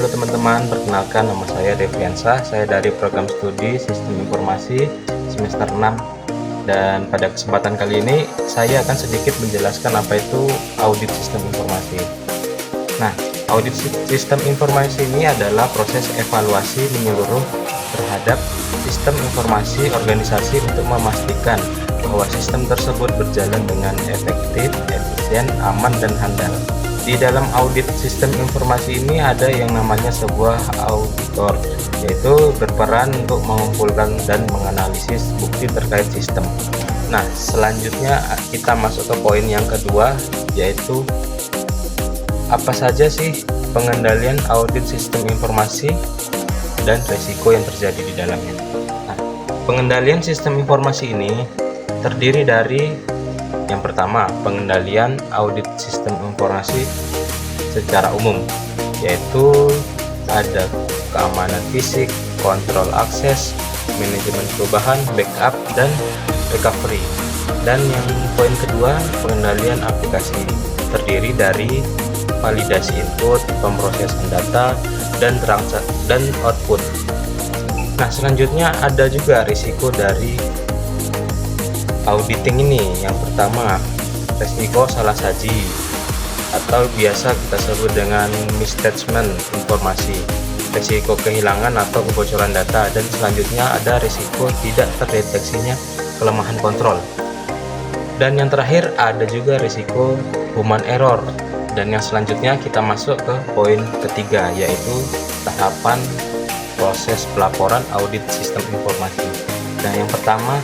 Halo teman-teman, perkenalkan nama saya Devriansah. Saya dari program studi Sistem Informasi semester 6. Dan pada kesempatan kali ini saya akan sedikit menjelaskan apa itu audit sistem informasi. Nah, audit sistem informasi ini adalah proses evaluasi menyeluruh terhadap sistem informasi organisasi untuk memastikan bahwa sistem tersebut berjalan dengan efektif, efisien, aman, dan handal. Di dalam audit sistem informasi ini ada yang namanya sebuah auditor, yaitu berperan untuk mengumpulkan dan menganalisis bukti terkait sistem. Nah, selanjutnya kita masuk ke poin yang kedua, yaitu apa saja sih pengendalian audit sistem informasi dan risiko yang terjadi di dalamnya. Nah, pengendalian sistem informasi ini terdiri dari yang pertama, pengendalian audit sistem informasi secara umum, yaitu ada keamanan fisik, kontrol akses, manajemen perubahan, backup, dan recovery. Dan yang poin kedua, pengendalian aplikasi, terdiri dari validasi input, pemrosesan data, dan output. Nah, selanjutnya ada juga risiko dari auditing ini. Yang pertama, risiko salah saji atau biasa kita sebut dengan misstatement informasi, risiko kehilangan atau kebocoran data, dan selanjutnya ada risiko tidak terdeteksinya kelemahan kontrol. Dan yang terakhir ada juga risiko human error. Dan yang selanjutnya kita masuk ke poin ketiga, yaitu tahapan proses pelaporan audit sistem informasi. Nah, yang pertama,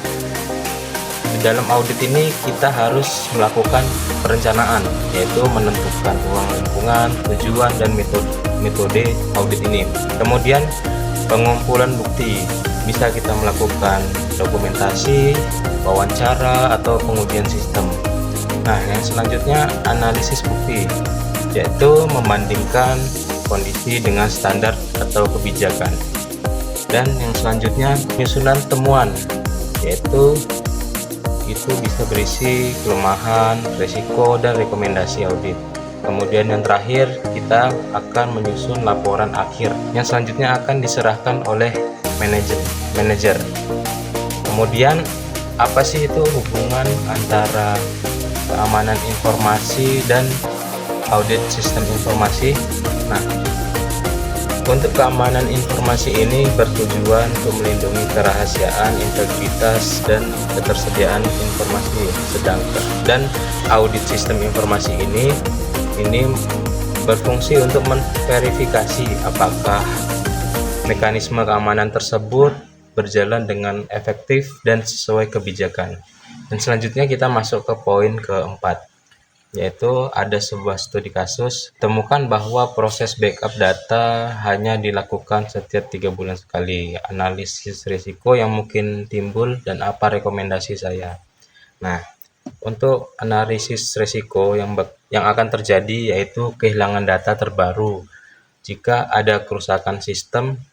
di dalam audit ini kita harus melakukan perencanaan, yaitu menentukan ruang lingkungan, tujuan, dan metode audit ini. Kemudian pengumpulan bukti, bisa kita melakukan dokumentasi, wawancara, atau pengujian sistem. Nah, yang selanjutnya analisis bukti, yaitu membandingkan kondisi dengan standar atau kebijakan. Dan yang selanjutnya penyusunan temuan, yaitu itu bisa berisi kelemahan, risiko, dan rekomendasi audit. Kemudian yang terakhir kita akan menyusun laporan akhir yang selanjutnya akan diserahkan oleh manajer. Kemudian apa sih itu hubungan antara keamanan informasi dan audit sistem informasi? Nah, untuk keamanan informasi ini bertujuan untuk melindungi kerahasiaan, integritas, dan ketersediaan informasi. Dan audit sistem informasi ini berfungsi untuk memverifikasi apakah mekanisme keamanan tersebut berjalan dengan efektif dan sesuai kebijakan. Dan selanjutnya kita masuk ke poin keempat, yaitu ada sebuah studi kasus temukan bahwa proses backup data hanya dilakukan setiap 3 bulan sekali. Analisis risiko yang mungkin timbul dan apa rekomendasi saya. Nah, untuk analisis risiko yang akan terjadi yaitu kehilangan data terbaru jika ada kerusakan sistem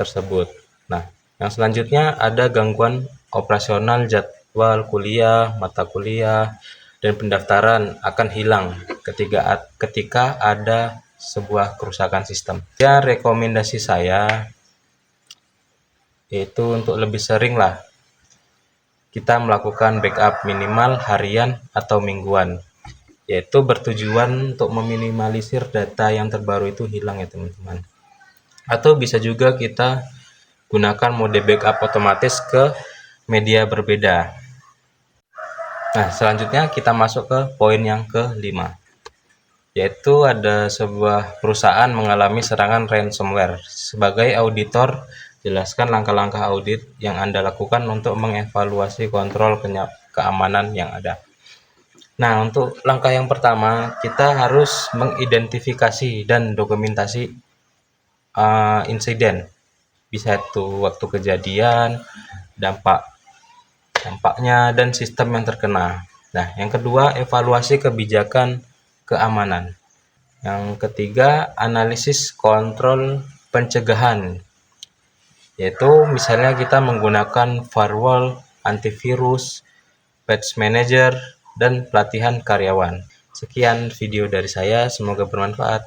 tersebut. Nah, yang selanjutnya ada gangguan operasional, jadwal kuliah, mata kuliah, dan pendaftaran akan hilang ketika ada sebuah kerusakan sistem. Ya, rekomendasi saya yaitu untuk lebih sering kita melakukan backup minimal harian atau mingguan, yaitu bertujuan untuk meminimalisir data yang terbaru itu hilang ya teman-teman. Atau bisa juga kita gunakan mode backup otomatis ke media berbeda. Nah, selanjutnya kita masuk ke poin yang kelima, yaitu ada sebuah perusahaan mengalami serangan ransomware. Sebagai auditor, jelaskan langkah-langkah audit yang Anda lakukan untuk mengevaluasi kontrol keamanan yang ada. Nah, untuk langkah yang pertama, kita harus mengidentifikasi dan dokumentasi insiden. Bisa itu waktu kejadian, dampaknya, dan sistem yang terkena. Nah, yang kedua, evaluasi kebijakan keamanan. Yang ketiga, analisis kontrol pencegahan, yaitu misalnya kita menggunakan firewall, antivirus, patch manager, dan pelatihan karyawan. Sekian video dari saya, semoga bermanfaat.